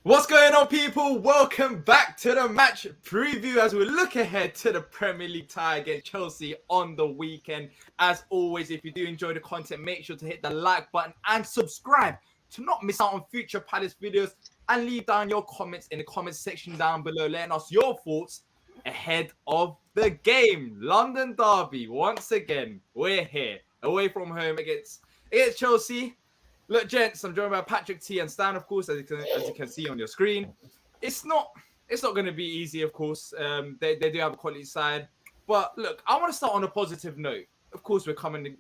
What's going on, people? Welcome back to the match preview as we look ahead to the Premier League tie against Chelsea on the weekend. As always, if you do enjoy the content, make sure to hit the like button and subscribe to not miss out on future Palace videos, and leave down your comments in the comments section down below, letting us your thoughts ahead of the game. London Derby, once again, we're here, away from home against Chelsea. Look, gents, I'm joined by Patrick T and Stan, of course, as you can see on your screen. It's not going to be easy, of course. They do have a quality side, but look, I want to start on a positive note. Of course, we're coming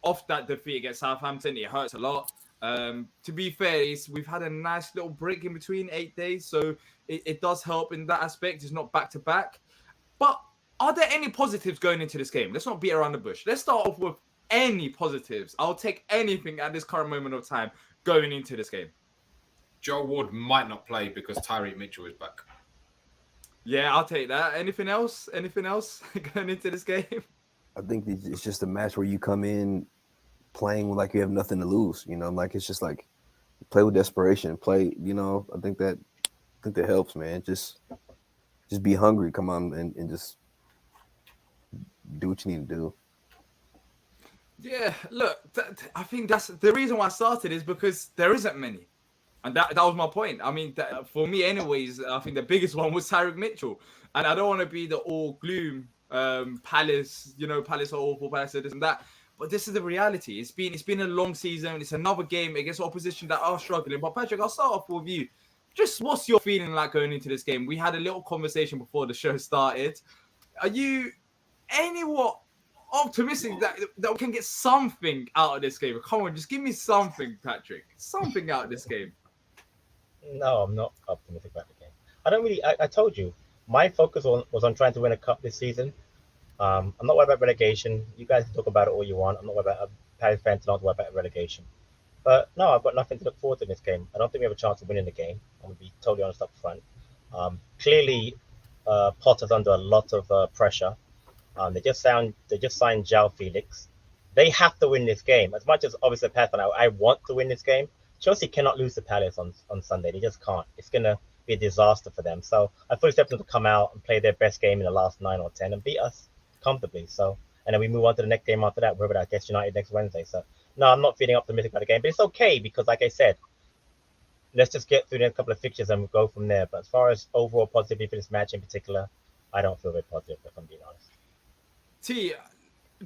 off that defeat against Southampton. It hurts a lot. To be fair, we've had a nice little break in between 8 days, so it does help in that aspect. It's not back to back, but are there any positives going into this game? Let's not beat around the bush. Let's start off with any positives. I'll take anything at this current moment of time going into this game. Joe Ward might not play because Tyreek Mitchell is back. Yeah, I'll take that. Anything else? Going into this game? I think it's just a match where you come in playing like you have nothing to lose. Like it's just like play with desperation. Play. I think that helps, man. Just be hungry. Come on and just do what you need to do. Yeah, look, I think that's the reason why I started is because there isn't many. And that was my point. I mean, for me anyways, I think the biggest one was Tyreek Mitchell. And I don't want to be the all gloom Palace, Palace are awful, Palace this and that. But this is the reality. It's been a long season. It's another game against opposition that are struggling. But Patrick, I'll start off with you. Just what's your feeling like going into this game? We had a little conversation before the show started. Are you what optimistic that we can get something out of this game? Come on, just give me something, Patrick. Something out of this game. No, I'm not optimistic about the game. I don't really. I told you, my focus was on trying to win a cup this season. I'm not worried about relegation. You guys can talk about it all you want. I'm not worried about Paris fans. Not worried about relegation. But no, I've got nothing to look forward to in this game. I don't think we have a chance of winning the game. I'm gonna be totally honest up front. Clearly, Potter's under a lot of pressure. They just signed João Felix. They have to win this game. As much as obviously I want to win this game. Chelsea cannot lose to Palace on Sunday. They just can't. It's gonna be a disaster for them. So I fully expect them to come out and play their best game in the last 9 or 10 and beat us comfortably. So and then we move on to the next game after that. We're against United next Wednesday. So no, I'm not feeling optimistic about the game, but it's okay because like I said, let's just get through the couple of fixtures and we'll go from there. But as far as overall positivity for this match in particular, I don't feel very positive if I'm being honest. T,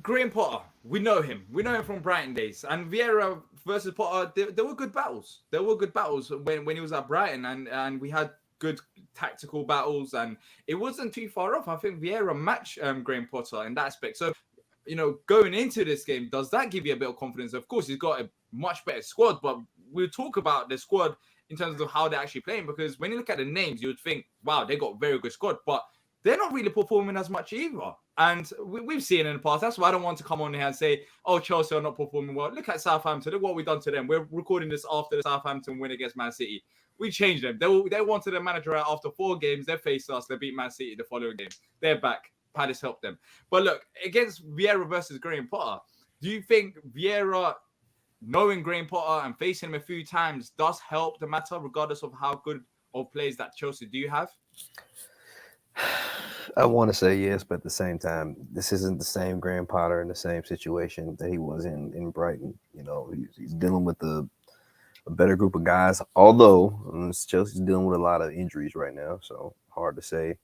Graham Potter, we know him. We know him from Brighton days. And Vieira versus Potter, there were good battles. There were good battles when he was at Brighton, and we had good tactical battles, and it wasn't too far off. I think Vieira matched Graham Potter in that aspect. So, going into this game, does that give you a bit of confidence? Of course, he's got a much better squad, but we'll talk about the squad in terms of how they're actually playing, because when you look at the names, you would think, wow, they got a very good squad, but they're not really performing as much either. And we've seen it in the past. That's why I don't want to come on here and say, oh, Chelsea are not performing well. Look at Southampton. Look what we've done to them. We're recording this after the Southampton win against Man City. We changed them. They wanted a manager out after 4 games. They faced us. They beat Man City the following game. They're back. Palace helped them. But look, against Vieira versus Graham Potter, do you think Vieira, knowing Graham Potter and facing him a few times, does help the matter regardless of how good of players that Chelsea do have? I want to say yes, but at the same time, this isn't the same Graham Potter in the same situation that he was in Brighton. He's dealing with a better group of guys, although Chelsea's dealing with a lot of injuries right now, so hard to say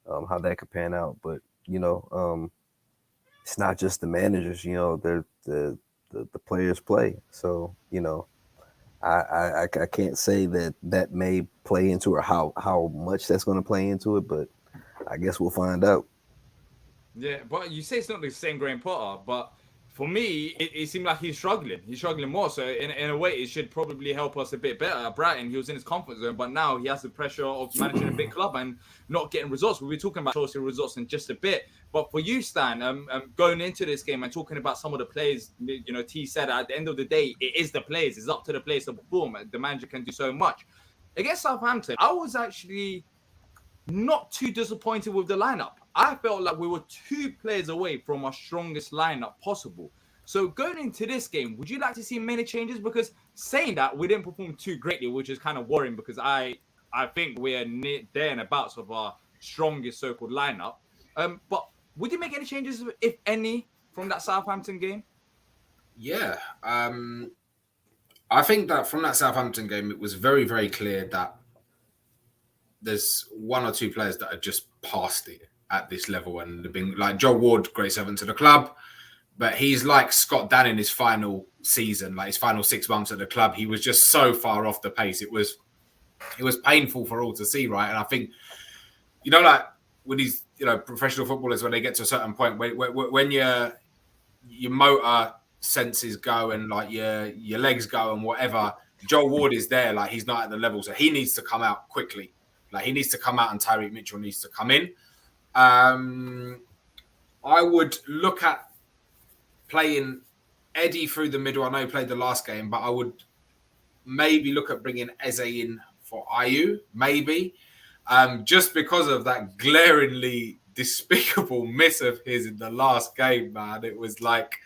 how that could pan out. But it's not just the managers. They're the players play. So I can't say that may play into or how much that's going to play into it, but I guess we'll find out. Yeah, but you say it's not the same Graham Potter, but for me, it seemed like he's struggling. He's struggling more. So in a way, it should probably help us a bit better. At Brighton, he was in his comfort zone, but now he has the pressure of managing a big club and not getting results. We'll be talking about Chelsea results in just a bit. But for you, Stan, going into this game and talking about some of the players, T said at the end of the day, it is the players. It's up to the players to perform. The manager can do so much. Against Southampton, I was actually not too disappointed with the lineup. I felt like we were 2 players away from our strongest lineup possible. So going into this game, would you like to see many changes? Because saying that, we didn't perform too greatly, which is kind of worrying because I I think we're there and abouts of our strongest so-called lineup. But would you make any changes, if any, from that Southampton game? Yeah. I think that from that Southampton game, it was very, very clear that there's one or two players that are just past it at this level, and they've been like Joe Ward, great servant to the club, but he's like Scott Dan in his final season, like his final 6 months at the club. He was just so far off the pace. It was painful for all to see, right? And I think, like with these, professional footballers, when they get to a certain point, when your motor senses go and like your legs go and whatever, Joe Ward is there, like he's not at the level, so he needs to come out quickly. Like he needs to come out, and Tyreek Mitchell needs to come in. I would look at playing Eddie through the middle. I know he played the last game, but I would maybe look at bringing Eze in for Ayew, maybe, just because of that glaringly despicable miss of his in the last game, man. It was like,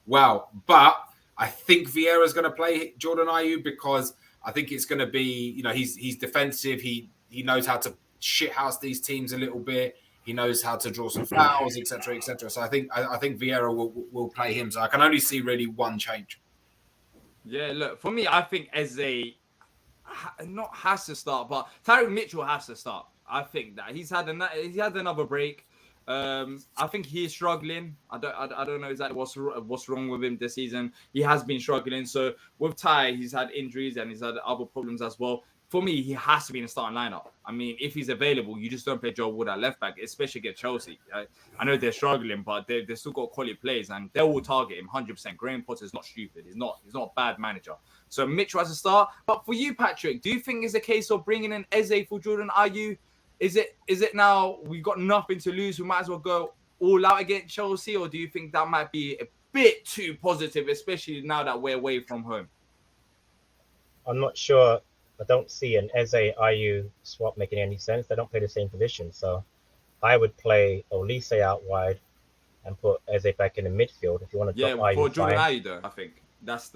wow. But I think Vieira's going to play Jordan Ayew because I think it's going to be, he's defensive. He knows how to shithouse these teams a little bit. He knows how to draw some fouls, etc., etc. So I think Vieira will play him. So I can only see really one change. Yeah, look, for me, I think Eze not has to start, but Tyreek Mitchell has to start. I think that he's had another break. I think he's struggling. I don't know exactly what's wrong with him this season. He has been struggling. So with Ty, he's had injuries and he's had other problems as well. For me, he has to be in the starting lineup. I mean, if he's available, you just don't play Joe Wood at left back, especially against Chelsea. I know they're struggling, but they've still got quality plays and they will target him 100%. Graham Potter's not stupid. He's not a bad manager. So Mitchell has to start. But for you, Patrick, do you think it's a case of bringing in Eze for Jordan Ayew? Is it now we've got nothing to lose, we might as well go all out against Chelsea? Or do you think that might be a bit too positive, especially now that we're away from home? I'm not sure. I don't see an Eze Ayew swap making any sense. They don't play the same position. So I would play Olise out wide and put Eze back in the midfield if you want to drop Ayew. For Jordan Ayew, though, I think that's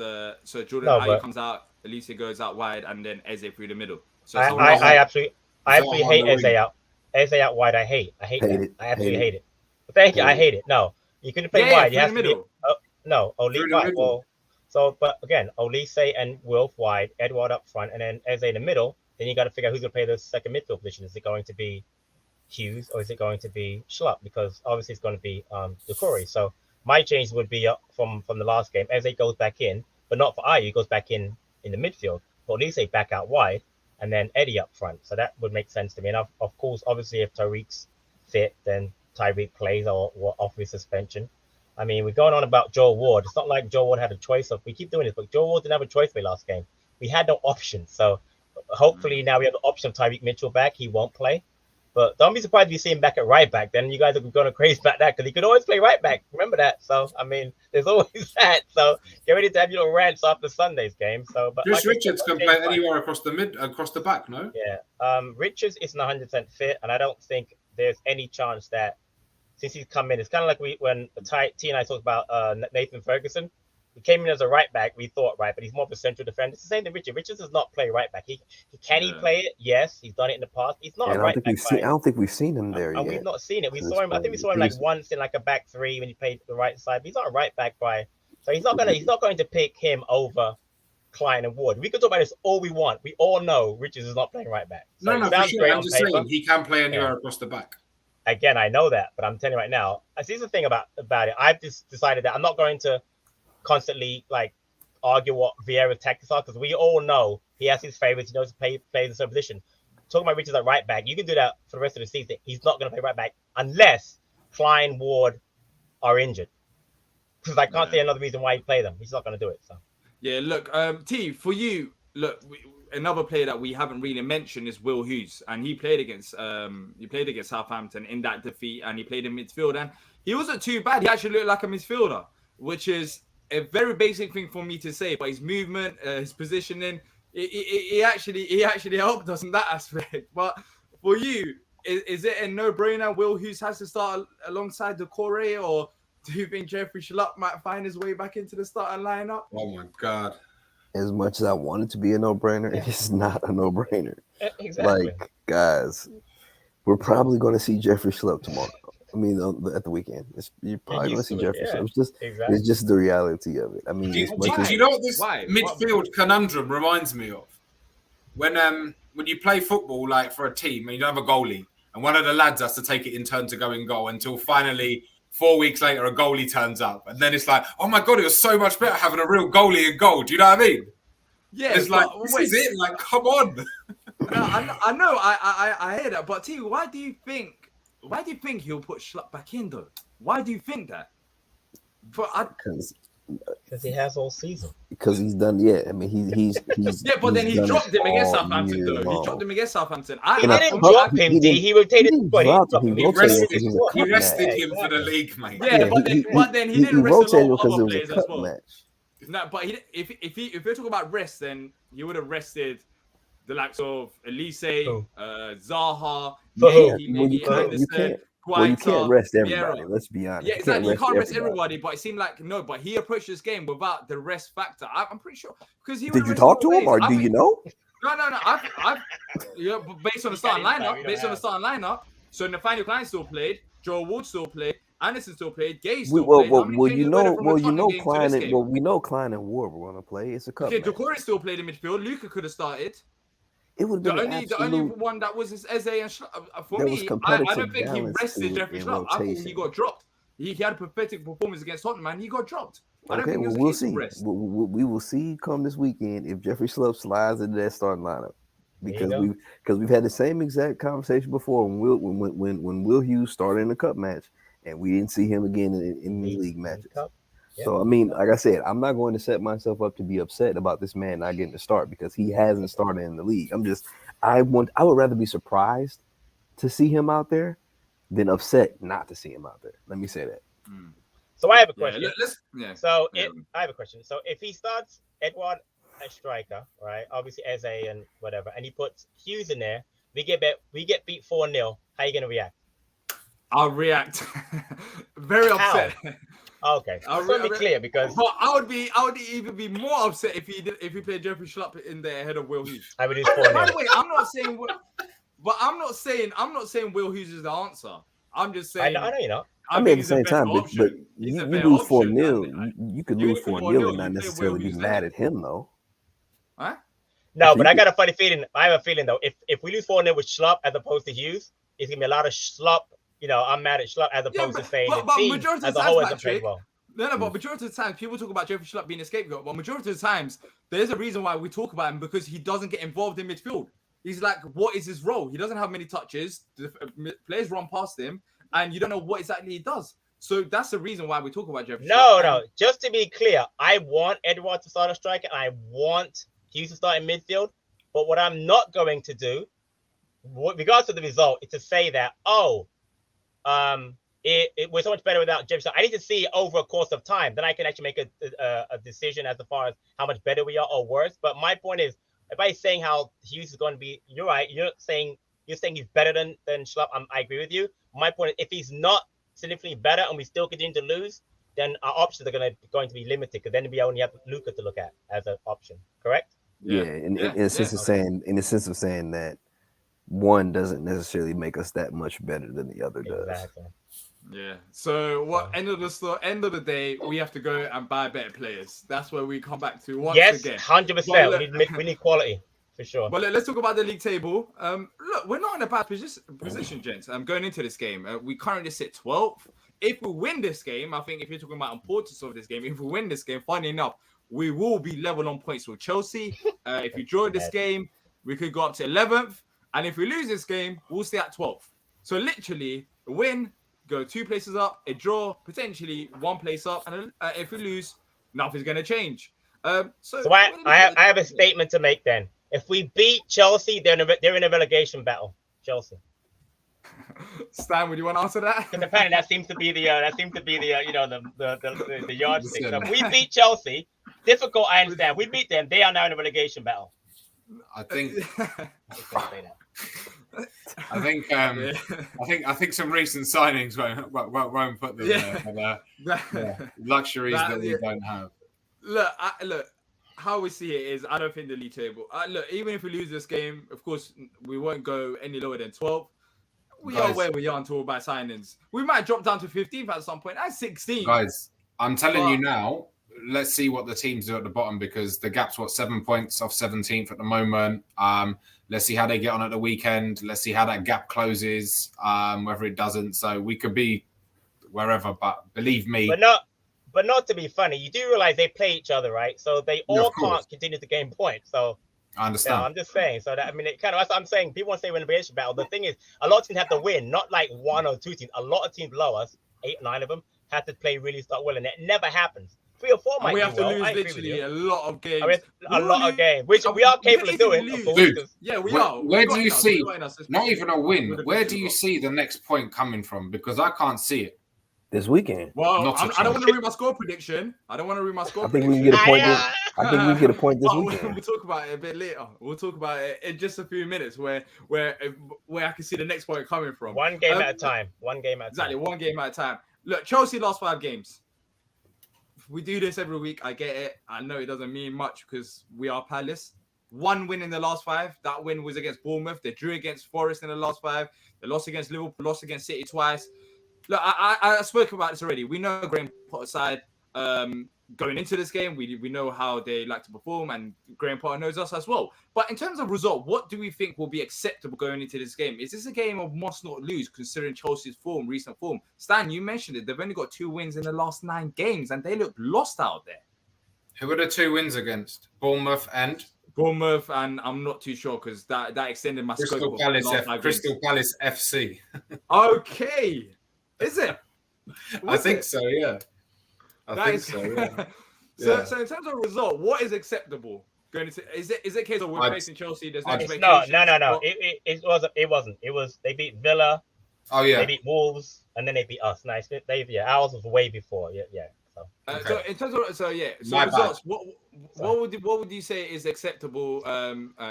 so Jordan Ayew comes out, Olise goes out wide, and then Eze through the middle. So I absolutely hate Eze out. Eze out wide, I hate that. I absolutely hate it. But thank you, I hate it. No, you can play wide. You have to be. No, Olise wide. Well, so, but again, Olise and Wilf wide, Edouard up front, and then Eze in the middle. Then you got to figure out who's going to play the second midfield position. Is it going to be Hughes or is it going to be Schlupp? Because obviously it's going to be Doucouré. So my change would be from the last game. Eze goes back in, but not for Ayew. He goes back in the midfield. But Olise back out wide, and then Eddie up front. So that would make sense to me. And of course, obviously, if Tyreek's fit, then Tyreek plays or off his suspension. I mean, we're going on about Joe Ward. It's not like Joe Ward had a choice we keep doing this, but Joe Ward didn't have a choice for last game. We had no option. So hopefully now we have the option of Tyreek Mitchell back. He won't play. But don't be surprised if you see him back at right back. Then you guys are going crazy about that because he could always play right back. Remember that. So, I mean, there's always that. So get ready to have your rants after Sunday's game. So, but Chris Richards can play anywhere across the back, no? Yeah. Richards isn't 100% fit, and I don't think there's any chance that since he's come in, it's kind of like when T and I talked about Nathan Ferguson. He came in as a right back, we thought, right, but he's more of a central defender. It's the same thing Richards. Richards does not play right back. He play it? Yes, he's done it in the past. He's not a right back. I don't think we've seen him there yet. We've not seen it. We saw him. I think we saw him like once in like a back three when he played the right side. But he's not a right back by. So he's not going to pick him over Klein and Ward. We could talk about this all we want. We all know Richards is not playing right back. So no, for sure. I'm just saying he can play anywhere across the back. Again, I know that, but I'm telling you right now, here's the thing about it. I've just decided that I'm not going to constantly like argue what Vieira's tactics are because we all know he has his favorites. He knows to play in a certain position. Talking about Richards at right back, you can do that for the rest of the season. He's not going to play right back unless Klein, Ward are injured. Because I can't see another reason why he play them. He's not going to do it. So yeah, look, T, for you, look. Another player that we haven't really mentioned is Will Hughes, and he played against Southampton in that defeat, and he played in midfield, and he wasn't too bad. He actually looked like a midfielder, which is a very basic thing for me to say. But his movement, his positioning, he actually helped us in that aspect. But for you, is it a no-brainer? Will Hughes has to start alongside Doucouré, or do you think Jeffrey Schlupp might find his way back into the starting lineup? Oh my God. as much as I want it to be a no-brainer, Yeah. it's not a no-brainer. Exactly. Like, guys, we're probably going to see Jeffrey Schlupp tomorrow. I mean, at the weekend, you're probably going to see used to it, Jeffrey yeah. Schlupp. Exactly. It's just the reality of it. I mean, Do you, as do much you- as do you know what this Why? midfield conundrum reminds me of? When you play football, like for a team, and you don't have a goalie, and one of the lads has to take it in turn to go in goal until finally 4 weeks later a goalie turns up, and then it's like, oh my god, it was so much better having a real goalie in goal. Do you know what I mean? Yeah, It's like but this wait. is it. Like, come on. No, I know, I hear that, but T, why do you think he'll put Schlupp back in though? Why do you think that? Because he has all season. because he's done. Yeah, I mean, he's Yeah, but then he done dropped it him against all Southampton year though. He long. dropped him against Southampton. He And I didn't thought drop he him, didn't- D. He rotated. didn't What, drop dropped him. He him. rotated rested- because it was a What? He cup rested match. him for the league, mate. Yeah, but then he didn't rest a rotated lot of because other it was a players as cup well. match. No, but if you're talking about rest, then he would have rested the likes of Elise, Who? Zaha, For who? maybe You Henderson, can't. Well, you can't Guaita, rest Vieira. everybody. Let's be honest. Yeah, exactly. You can't rest everybody. everybody, but it seemed like no. But he approached this game without the rest factor. I'm pretty sure because he. Did you talk to him, or do you know? No. Yeah, but based on the starting lineup, so Nathaniel Klein still played, Joel Ward still played, Anderson still played, Gay still played. How many changes were there from the Tottenham game to Klein. this game? Well, we know Klein and Ward were going to play. It's a cup Okay, match. Decore still played in midfield. Luca could have started. It would The have been only absolute. one that was Eze and for There was me, I competitive don't think he balance rested in Jeffrey Schlupp. I thought he rotation. got dropped. He had a pathetic performance against Tottenham, and he got dropped. I don't Okay, think it well, was a we'll case of see. rest. We will see come this weekend if Jeffrey Schlupp slides into that starting lineup, because we've had the same exact conversation before when Will Hughes started in the cup match, and we didn't see him again in these league matches. Yeah. So I mean, like I said, I'm not going to set myself up to be upset about this man not getting to start because he hasn't started in the league. I would rather be surprised to see him out there than upset not to see him out there. Let me say that. So I have a Yeah, question. I have a question. So if he starts Edouard as striker, right? Obviously Eze and whatever, and he puts Hughes in there, we get beat 4-0. How are you gonna react? I'll react very upset. Okay, I want to be clear because But I would even be more upset if he played Jeffrey Schlupp in there ahead of Will Hughes. I would do By the 4-0. way, I'm not saying Will Hughes is the answer. I'm just saying. I know you're not. I mean, at the same time, but you lose 4-0. You could lose 4-0 and not necessarily be mad at him, though. Huh? No, but I got a funny feeling. I have a feeling though, if we lose 4-0 with Schlupp as opposed to Hughes, it's gonna be a lot of Schlupp. You know, I'm mad at Schlupp as opposed to saying the team majority as of a whole times, hasn't played Patrick, well. No, but majority of the times people talk about Jeffrey Schlupp being a scapegoat, but majority of the times there's a reason why we talk about him because he doesn't get involved in midfield. He's like, what is his role? He doesn't have many touches. The players run past him, and you don't know what exactly he does. So that's the reason why we talk about Jeffrey Schlupp. No. Just to be clear, I want Edouard to start a striker, and I want Hughes to start in midfield. But what I'm not going to do, regardless of the result, is to say that, we're so much better without Jefferson. I need to see it over a course of time. Then I can actually make a decision as far as how much better we are or worse. But my point is, if I'm saying how Hughes is going to be, you're right. You're saying he's better than Schlupp. I agree with you. My point is, if he's not significantly better and we still continue to lose, then our options are going to be limited because then we only have Luka to look at as an option. Correct? Yeah, in the sense of saying that one doesn't necessarily make us that much better than the other does. Exactly. Yeah. So end of the day, we have to go and buy better players. That's where we come back to once again. 100%. We need quality for sure. But let's talk about the league table. Look, we're not in a bad position, gents. Going into this game, we currently sit 12th. If we win this game, I think if you're talking about importance of this game, if we win this game, funny enough, we will be level on points with Chelsea. If you draw this game, we could go up to 11th. And if we lose this game, we'll stay at 12th. So literally, a win, go 2 places up, a draw, potentially 1 place up. And if we lose, nothing's going to change. So I have a statement to make then. If we beat Chelsea, they're in a relegation battle. Chelsea. Stan, would you want to answer that? Because apparently that seems to be the yardstick. So if we beat Chelsea, difficult. I understand. If we beat them, they are now in a relegation battle. I think some recent signings won't put them the luxuries that we don't have. Look, how we see it is, I don't think the league table. Look, even if we lose this game, of course, we won't go any lower than 12. We are where we are until by signings. We might drop down to 15th at some point. That's 16. Guys, I'm telling you now, let's see what the teams do at the bottom, because the gap's 7 points off 17th at the moment. Let's see how they get on at the weekend. Let's see how that gap closes, whether it doesn't. So we could be wherever, but believe me. But not to be funny, you do realize they play each other, right? So they all can't continue to gain points. So I understand. I'm just saying. So that, I mean, it kind of, that's what I'm saying. People want to say win a relegation battle. The thing is, a lot of teams have to win, not like one or two teams. A lot of teams below us, 8, 9 of them, have to play really start well, and it never happens. 3 or 4 might. We have to lose literally a lot of games. A lot of games, which we are capable of doing. Dude, yeah, we are. Where do you see? Not even a win. Where do you see the next point coming from? Because I can't see it. This weekend. Well, I don't want to read my score prediction. I think we can get a point. I think we get a point this weekend. We'll talk about it a bit later. We'll talk about it in just a few minutes, where I can see the next point coming from. One game at a time. One game at a time. Exactly, one game at a time. Look, Chelsea last 5 games. We do this every week. I get it. I know it doesn't mean much because we are Palace. 1 win in the last 5. That win was against Bournemouth. They drew against Forest in the last 5. They lost against Liverpool, lost against City twice. Look, I spoke about this already. We know Graham Potter side going into this game. We know how they like to perform, and Graham Potter knows us as well. But in terms of result, what do we think will be acceptable going into this game? Is this a game of must not lose, considering Chelsea's recent form? Stan, you mentioned it. They've only got 2 wins in the last 9 games, and they look lost out there. Who are the 2 wins against? Bournemouth, and I'm not too sure because that extended my Crystal scope. Crystal Palace FC. Okay. Is it? I think so, yeah. I think so, yeah. So in terms of result, what is acceptable? Going into is it a case of we're facing Chelsea? There's no expectation. No. It wasn't. It was they beat Villa. Oh yeah. They beat Wolves, and then they beat us. Nice. Ours was way before. Yeah. So. So in terms of results, what would you say is acceptable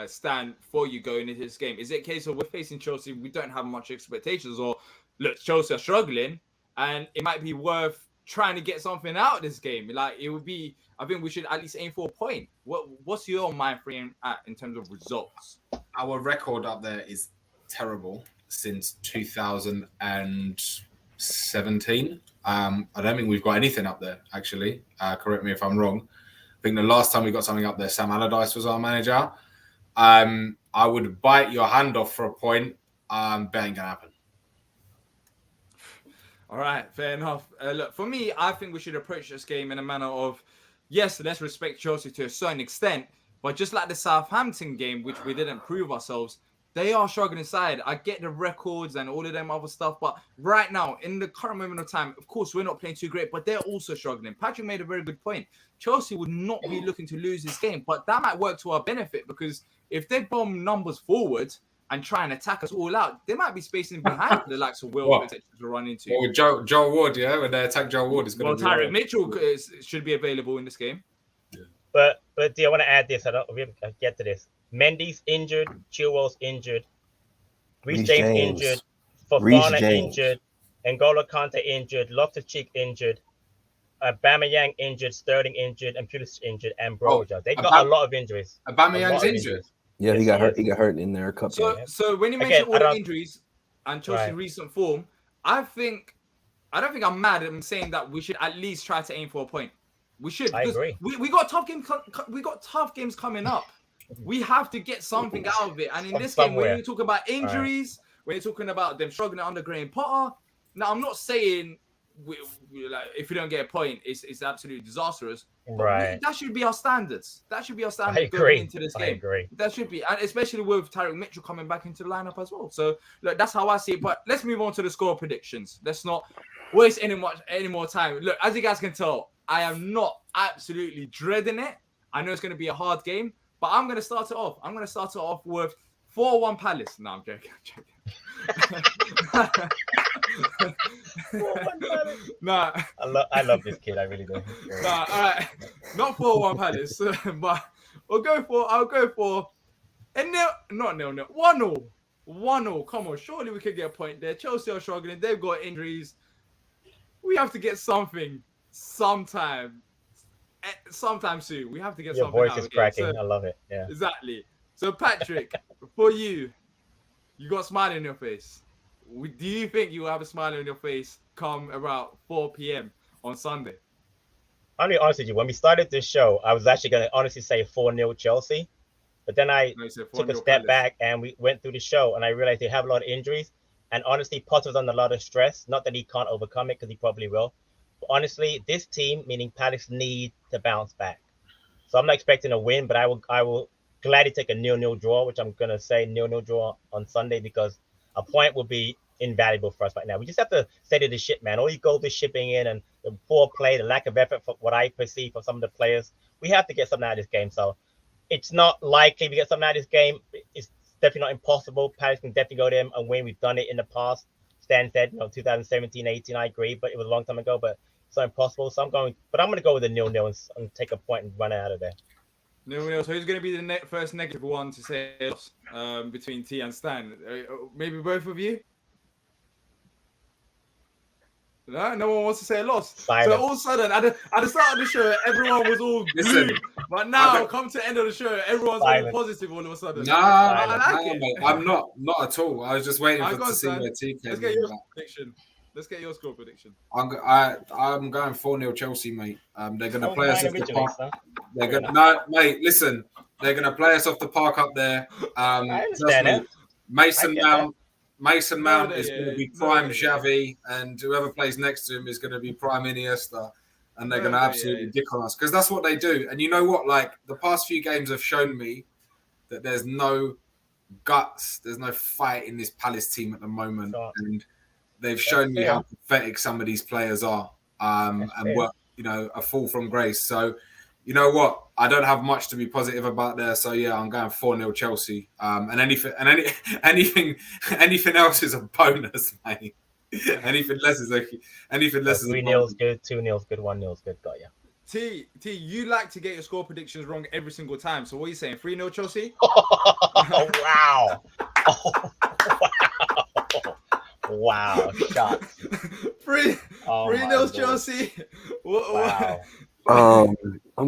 stand for you going into this game? Is it a case of we're facing Chelsea, we don't have much expectations, or look, Chelsea are struggling, and it might be worth trying to get something out of this game? Like it would be, I think we should at least aim for a point. What's your mind frame in terms of results? Our record up there is terrible since 2017. I don't think we've got anything up there, actually. Correct me if I'm wrong. I think the last time we got something up there, Sam Allardyce was our manager. I would bite your hand off for a point. But ain't gonna happen. All right, fair enough. Look, for me, I think we should approach this game in a manner of, yes, let's respect Chelsea to a certain extent, but just like the Southampton game, which we didn't prove ourselves, they are struggling side. I get the records and all of them other stuff, but right now, in the current moment of time, of course, we're not playing too great, but they're also struggling. Patrick made a very good point. Chelsea would not be looking to lose this game, but that might work to our benefit, because if they bomb numbers forward and try and attack us all out, they might be spacing behind the likes of Will to run into. Well, with Joel Ward, yeah, when they attack Joel Ward, it's going to be... Tyrick Mitchell should be available in this game. Yeah. But do I want to add this? I get to this. Mendy's injured, Chilwell's injured, Reece James injured, Fofana injured, N'Golo Kante injured, Loftus-Cheek injured, Aubameyang injured, Sterling injured, and Pulisic injured, and Broja. They've got a lot of injuries. Aubameyang's injured. Yeah, he got hurt. He got hurt in their cup. So when you mention all the injuries and Chelsea's recent form, I don't think I'm mad at saying that we should at least try to aim for a point. We should. I agree. We got tough games. We got tough games coming up. We have to get something out of it. And in this game, when you talk about injuries, when you're talking about them struggling under Graham Potter, now I'm not saying if we don't get a point, it's absolutely disastrous. Right. That should be our standards. That should be our standard going into this game. I agree. That should be, and especially with Tyrick Mitchell coming back into the lineup as well. So look, that's how I see it. But let's move on to the score predictions. Let's not waste any more time. Look, as you guys can tell, I am not absolutely dreading it. I know it's going to be a hard game, but I'm going to start it off. I'm going to start it off with 4-1 Palace. No, I'm joking. Nah. I love this kid. I really do. Nah, all right. Not 4-1 Palace, but I'll go for a nil, not 0-0. 1-0. 1-0. Come on, surely we could get a point there. Chelsea are struggling. They've got injuries. We have to get something sometime. sometime soon. We have to get Your something voice out is of the game. cracking. So, I love it. Yeah. exactly. So, Patrick, for you, you got a smile on your face. Do you think you will have a smile on your face come about 4 p.m. on Sunday? I'll be honest with you. When we started this show, I was actually going to honestly say 4-0 Chelsea. But then I No, you said took a 4-0 step Palace. back and we went through the show and I realized they have a lot of injuries. And honestly, Potter's under a lot of stress. Not that he can't overcome it because he probably will. But honestly, this team, meaning Palace, need to bounce back. So I'm not expecting a win, but I will gladly take a 0-0 draw, which I'm going to say 0-0 draw on Sunday because a point will be invaluable for us right now. We just have to steady the ship, man. All these goals are shipping in and the poor play, the lack of effort for what I perceive from some of the players. We have to get something out of this game. So it's not likely we get something out of this game. It's definitely not impossible. Palace can definitely go there and win. We've done it in the past. Stan said, 2017, 18, I agree, but it was a long time ago. But it's not impossible. So I'm going to go with a 0-0 and take a point and run out of there. 0-0. So who's going to be the first negative one to say loss between T and Stan? Maybe both of you? No one wants to say a loss. Silence. So all of a sudden, at the start of the show, everyone was all Listen, gloom. But now, come to the end of the show, everyone's all Silence. positive all of a sudden. Nah, it. mate, I'm not at all. I was just waiting I to got see Stan. where T Let's came get in. your prediction. Let's get your score prediction. I'm going 4-0 Chelsea, mate. They're going to play us off the park. They're going no, mate. Listen, they're going to play us off the park up there. I understand that. Mason Mount is yeah, going to be no, prime yeah. Xavi, and whoever plays next to him is going to be prime Iniesta, and they're No, going to yeah, absolutely yeah. dick on us because that's what they do. And you know what? Like the past few games have shown me that there's no guts, there's no fight in this Palace team at the moment, and they've shown me how pathetic some of these players are, and what a fall from grace. So, you know what? I don't have much to be positive about there. So yeah, I'm going 4-0 Chelsea. And anything else is a bonus, mate. anything less is 3-0 is good, 2-0 is good, 1-0 is good. Got ya. T, you like to get your score predictions wrong every single time. So what are you saying? 3-0 Chelsea? Oh, wow. Oh, wow. Wow. Shots. 3-0 Chelsea. Wow. I'm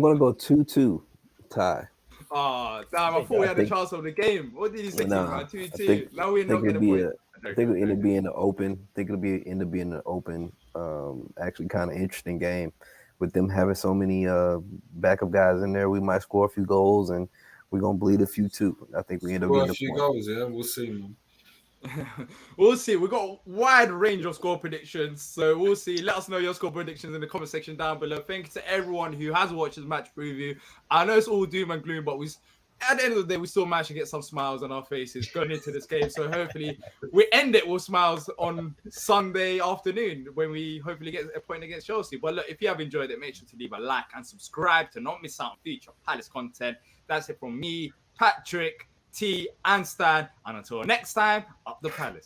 gonna go 2-2 tie. Oh, damn! I thought we had a chance of the game. What did you say? Nah, 2-2. Now we're not it'll going be to I think it'll end up being an open. I think it'll end up being an open. Actually, kind of interesting game with them having so many backup guys in there. We might score a few goals and we're gonna bleed a few too. I think we end up getting a few goals. Yeah, we'll see, man. We'll see. We've got a wide range of score predictions, so we'll see. Let us know your score predictions in the comment section down below. Thank you to everyone who has watched this match preview. I know it's all doom and gloom, but at the end of the day, we still managed to get some smiles on our faces going into this game. So hopefully we end it with smiles on Sunday afternoon when we hopefully get a point against Chelsea. But look, if you have enjoyed it, make sure to leave a like and subscribe to not miss out on future Palace content. That's it from me, Patrick, T, and Stan. And until next time, up the Palace.